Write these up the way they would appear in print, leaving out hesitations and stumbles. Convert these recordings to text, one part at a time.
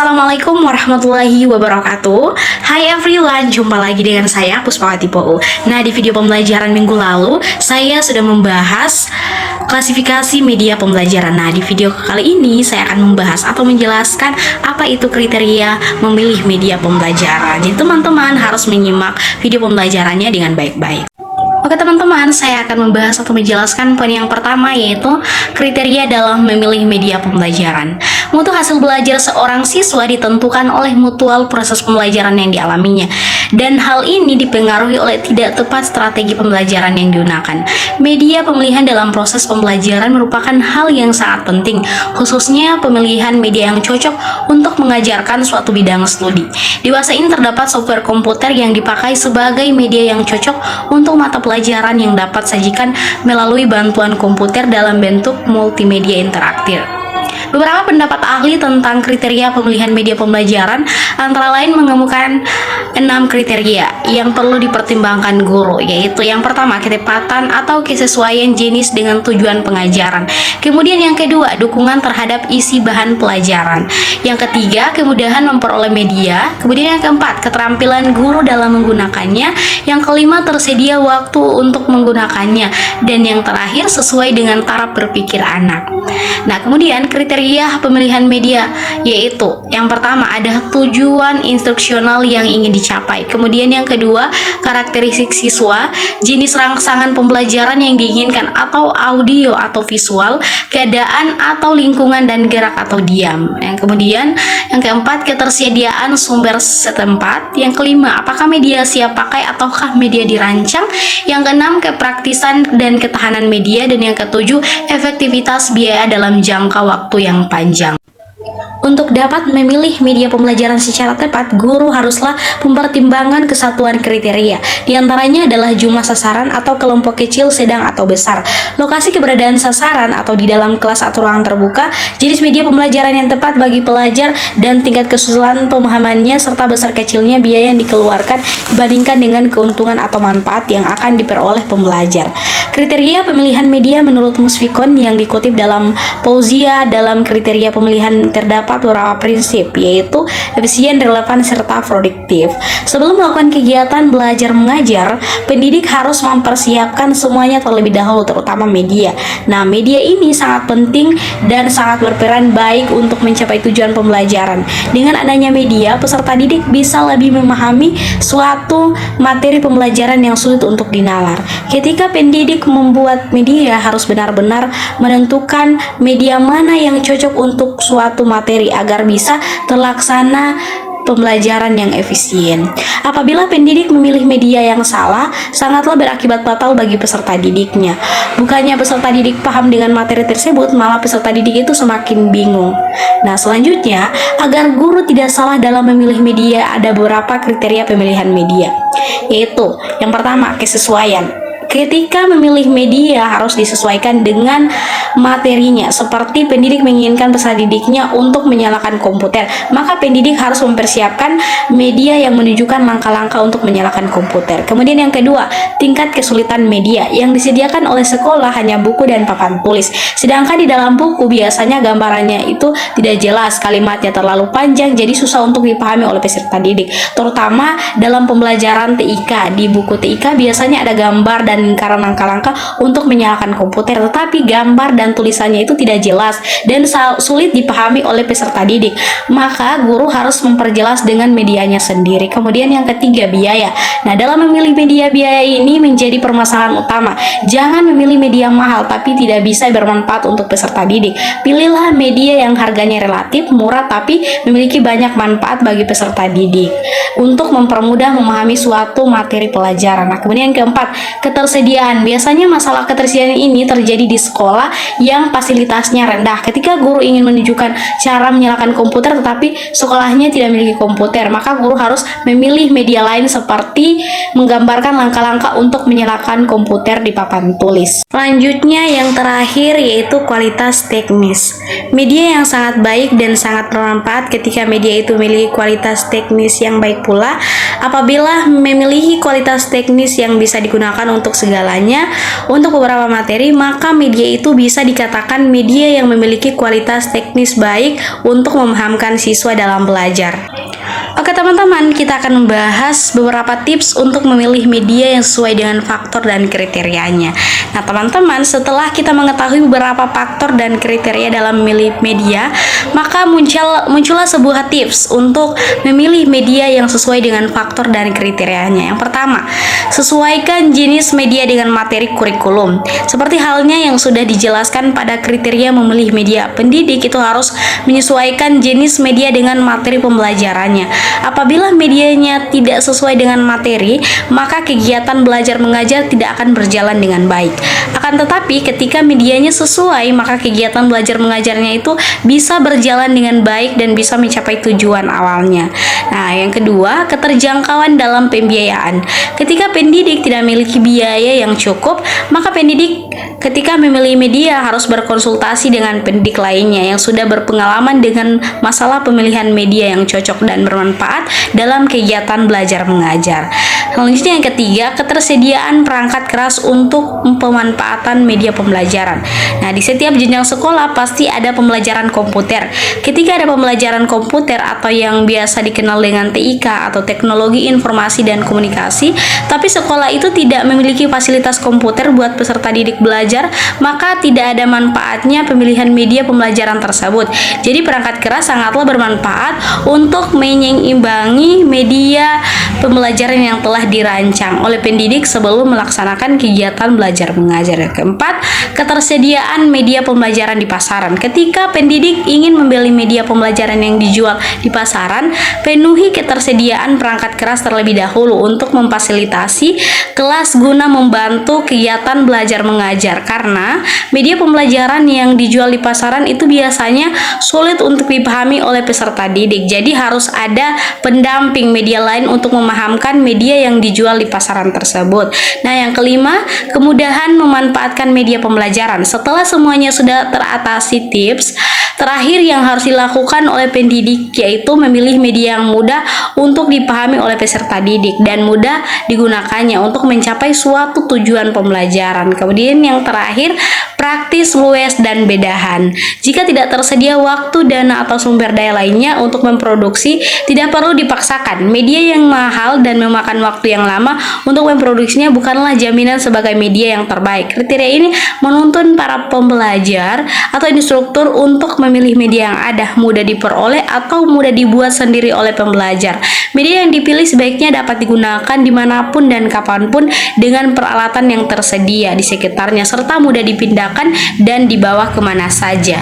Assalamualaikum warahmatullahi wabarakatuh. Hai everyone, jumpa lagi dengan saya Puspawati Pou. Nah, di video pembelajaran minggu lalu saya sudah membahas klasifikasi media pembelajaran. Nah, di video kali ini saya akan membahas atau menjelaskan apa itu kriteria memilih media pembelajaran. Jadi teman-teman harus menyimak video pembelajarannya dengan baik-baik. Oke teman-teman, saya akan membahas atau menjelaskan poin yang pertama, yaitu kriteria dalam memilih media pembelajaran. Mutu hasil belajar seorang siswa ditentukan oleh mutual proses pembelajaran yang dialaminya, dan hal ini dipengaruhi oleh tidak tepat strategi pembelajaran yang digunakan. Media pemilihan dalam proses pembelajaran merupakan hal yang sangat penting, khususnya pemilihan media yang cocok untuk mengajarkan suatu bidang studi. Di masa ini terdapat software komputer yang dipakai sebagai media yang cocok untuk mata pelajaran yang dapat sajikan melalui bantuan komputer dalam bentuk multimedia interaktif. Beberapa pendapat ahli tentang kriteria pemilihan media pembelajaran antara lain mengemukakan 6 kriteria yang perlu dipertimbangkan guru, yaitu yang pertama, ketepatan atau kesesuaian jenis dengan tujuan pengajaran. Kemudian yang kedua, dukungan terhadap isi bahan pelajaran. Yang ketiga, kemudahan memperoleh media. Kemudian yang keempat, keterampilan guru dalam menggunakannya. Yang kelima, tersedia waktu untuk menggunakannya. Dan yang terakhir, sesuai dengan taraf berpikir anak. Nah, kemudian kriteria pemilihan media, yaitu yang pertama ada tujuan instruksional yang ingin dicapai. Kemudian yang kedua, karakteristik siswa, jenis rangsangan pembelajaran yang diinginkan atau audio atau visual, keadaan atau lingkungan dan gerak atau diam. Yang kemudian yang keempat, ketersediaan sumber setempat. Yang kelima, apakah media siap pakai ataukah media dirancang. Yang keenam, kepraktisan dan ketahanan media. Dan yang ketujuh, efektivitas biaya dalam jangka waktu yang panjang. Untuk dapat memilih media pembelajaran secara tepat, guru haruslah mempertimbangkan kesatuan kriteria. Di antaranya adalah jumlah sasaran atau kelompok kecil, sedang atau besar, lokasi keberadaan sasaran atau di dalam kelas atau ruang terbuka, jenis media pembelajaran yang tepat bagi pelajar, dan tingkat kesulitan pemahamannya, serta besar kecilnya biaya yang dikeluarkan dibandingkan dengan keuntungan atau manfaat yang akan diperoleh pembelajar. Kriteria pemilihan media menurut Musfikon yang dikutip dalam Pauzia, dalam kriteria pemilihan terdapat beberapa prinsip, yaitu efisien, relevan, serta produktif. Sebelum melakukan kegiatan belajar mengajar, pendidik harus mempersiapkan semuanya terlebih dahulu, terutama media. Nah, media ini sangat penting dan sangat berperan baik untuk mencapai tujuan pembelajaran. Dengan adanya media, peserta didik bisa lebih memahami suatu materi pembelajaran yang sulit untuk dinalar. Ketika pendidik membuat media, harus benar-benar menentukan media mana yang cocok untuk suatu materi agar bisa terlaksana pembelajaran yang efisien. Apabila pendidik memilih media yang salah, sangatlah berakibat fatal bagi peserta didiknya. Bukannya peserta didik paham dengan materi tersebut, malah peserta didik itu semakin bingung. Nah, selanjutnya, agar guru tidak salah dalam memilih media, ada beberapa kriteria pemilihan media, yaitu yang pertama, kesesuaian. Ketika memilih media harus disesuaikan dengan materinya. Seperti pendidik menginginkan peserta didiknya untuk menyalakan komputer, maka pendidik harus mempersiapkan media yang menunjukkan langkah-langkah untuk menyalakan komputer. Kemudian yang kedua, tingkat kesulitan media. Yang disediakan oleh sekolah hanya buku dan papan tulis. Sedangkan di dalam buku biasanya gambarannya itu tidak jelas, kalimatnya terlalu panjang, jadi susah untuk dipahami oleh peserta didik. Terutama dalam pembelajaran TIK. Di buku TIK biasanya ada gambar dan lingkaran langkah-langkah untuk menyalakan komputer, tetapi gambar dan tulisannya itu tidak jelas dan sulit dipahami oleh peserta didik. Maka guru harus memperjelas dengan medianya sendiri. Kemudian yang ketiga, biaya. Nah, dalam memilih media, biaya ini menjadi permasalahan utama. Jangan memilih media mahal tapi tidak bisa bermanfaat untuk peserta didik. Pilihlah media yang harganya relatif murah tapi memiliki banyak manfaat bagi peserta didik untuk mempermudah memahami suatu materi pelajaran. Nah, kemudian yang keempat, ketersediaan. Biasanya masalah ketersediaan ini terjadi di sekolah yang fasilitasnya rendah. Ketika guru ingin menunjukkan cara menyalakan komputer tetapi sekolahnya tidak memiliki komputer, maka guru harus memilih media lain seperti menggambarkan langkah-langkah untuk menyalakan komputer di papan tulis. Selanjutnya yang terakhir yaitu kualitas teknis. Media yang sangat baik dan sangat bermanfaat ketika media itu memiliki kualitas teknis yang baik pula. Apabila memiliki kualitas teknis yang bisa digunakan untuk segalanya, untuk beberapa materi, maka media itu bisa dikatakan media yang memiliki kualitas teknis baik untuk memahamkan siswa dalam belajar. Oke teman-teman, kita akan membahas beberapa tips untuk memilih media yang sesuai dengan faktor dan kriterianya. Nah teman-teman, setelah kita mengetahui beberapa faktor dan kriteria dalam memilih media, maka muncullah sebuah tips untuk memilih media yang sesuai dengan faktor dan kriterianya. Yang pertama, sesuaikan jenis media dengan materi kurikulum. Seperti halnya yang sudah dijelaskan pada kriteria memilih media, pendidik itu harus menyesuaikan jenis media dengan materi pembelajarannya. Apabila medianya tidak sesuai dengan materi, maka kegiatan belajar mengajar tidak akan berjalan dengan baik. Akan tetapi ketika medianya sesuai, maka kegiatan belajar mengajarnya itu bisa berjalan dengan baik dan bisa mencapai tujuan awalnya. Nah, yang kedua, keterjangkauan dalam pembiayaan. Ketika pendidik tidak memiliki biaya yang cukup, maka pendidik ketika memilih media harus berkonsultasi dengan pendidik lainnya yang sudah berpengalaman dengan masalah pemilihan media yang cocok dan bermanfaat dalam kegiatan belajar mengajar. Selanjutnya yang ketiga, ketersediaan perangkat keras untuk pemanfaatan media pembelajaran. Nah, di setiap jenjang sekolah pasti ada pembelajaran komputer. Ketika ada pembelajaran komputer atau yang biasa dikenal dengan TIK atau Teknologi Informasi dan Komunikasi, tapi sekolah itu tidak memiliki fasilitas komputer buat peserta didik belajar, maka tidak ada manfaatnya pemilihan media pembelajaran tersebut. Jadi perangkat keras sangatlah bermanfaat untuk menyeimbangi media pembelajaran yang telah dirancang oleh pendidik sebelum melaksanakan kegiatan belajar mengajar. Yang keempat, ketersediaan media pembelajaran di pasaran. Ketika pendidik ingin membeli media pembelajaran yang dijual di pasaran, penuhi ketersediaan perangkat keras terlebih dahulu untuk memfasilitasi kelas guna membantu kegiatan belajar mengajar, karena media pembelajaran yang dijual di pasaran itu biasanya sulit untuk dipahami oleh peserta didik. Jadi harus ada pendamping media lain untuk memahamkan media yang dijual di pasaran tersebut. Nah, yang kelima, kemudahan memanfaatkan media pembelajaran. Setelah semuanya sudah teratasi tips, terakhir yang harus dilakukan oleh pendidik yaitu memilih media yang mudah untuk dipahami oleh peserta didik dan mudah digunakannya untuk mencapai suatu tujuan pembelajaran. Kemudian yang terakhir, praktis, luas, dan bedahan. Jika tidak tersedia waktu, dana, atau sumber daya lainnya untuk memproduksi, tidak perlu dipaksakan. Media yang mahal dan memakan waktu yang lama untuk memproduksinya bukanlah jaminan sebagai media yang terbaik. Kriteria ini menuntun para pembelajar atau instruktur untuk memilih media yang ada, mudah diperoleh, atau mudah dibuat sendiri oleh pembelajar. Media yang dipilih sebaiknya dapat digunakan dimanapun dan kapanpun dengan peralatan yang tersedia di sekitarnya, serta mudah dipindahkan dan dibawa kemana saja.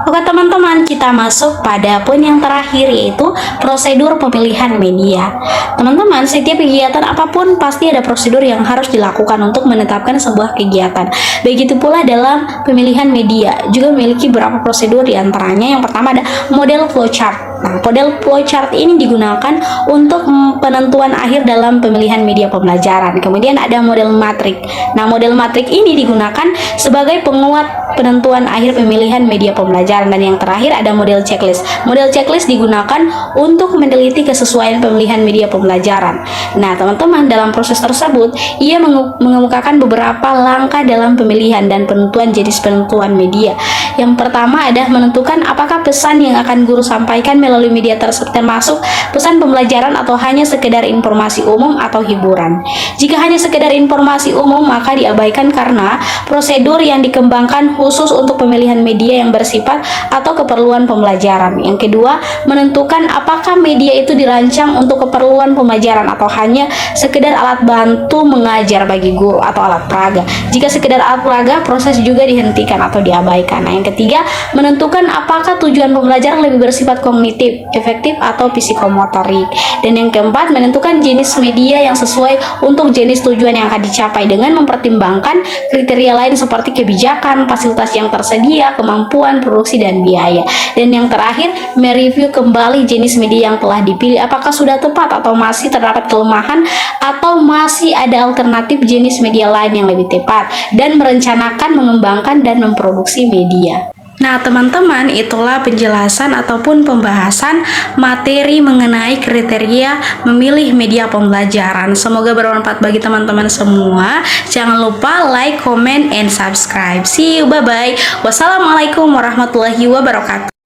Oke teman-teman, kita masuk pada poin yang terakhir yaitu prosedur pemilihan media. Teman-teman, setiap kegiatan apapun pasti ada prosedur yang harus dilakukan untuk menetapkan sebuah kegiatan. Begitu pula dalam pemilihan media juga memiliki beberapa prosedur, diantaranya yang pertama ada model flowchart. Nah, model flowchart ini digunakan untuk penentuan akhir dalam pemilihan media pembelajaran. Kemudian ada model matrik. Nah, model matrik ini digunakan sebagai penguat penentuan akhir pemilihan media pembelajaran. Dan yang terakhir ada model checklist. Model checklist digunakan untuk meneliti kesesuaian pemilihan media pembelajaran. Nah, teman-teman, dalam proses tersebut ia mengemukakan beberapa langkah dalam pemilihan dan penentuan jenis penentuan media. Yang pertama adalah menentukan apakah pesan yang akan guru sampaikan melalui media tersebut termasuk pesan pembelajaran atau hanya sekedar informasi umum atau hiburan. Jika hanya sekedar informasi umum, maka diabaikan karena prosedur yang dikembangkan khusus untuk pemilihan media yang bersifat atau keperluan pembelajaran. Yang kedua, menentukan apakah media itu dirancang untuk keperluan pembelajaran atau hanya sekedar alat bantu mengajar bagi guru atau alat peraga. Jika sekedar alat peraga, proses juga dihentikan atau diabaikan. Nah, yang ketiga, menentukan apakah tujuan pembelajaran lebih bersifat kognitif, efektif, atau psikomotorik. Dan yang keempat, menentukan jenis media yang sesuai untuk untuk jenis tujuan yang akan dicapai dengan mempertimbangkan kriteria lain seperti kebijakan, fasilitas yang tersedia, kemampuan produksi dan biaya. Dan yang terakhir, mereview kembali jenis media yang telah dipilih apakah sudah tepat atau masih terdapat kelemahan atau masih ada alternatif jenis media lain yang lebih tepat, dan merencanakan mengembangkan dan memproduksi media. Nah teman-teman, itulah penjelasan ataupun pembahasan materi mengenai kriteria memilih media pembelajaran. Semoga bermanfaat bagi teman-teman semua. Jangan lupa like, comment, and subscribe. See you, bye-bye. Wassalamualaikum warahmatullahi wabarakatuh.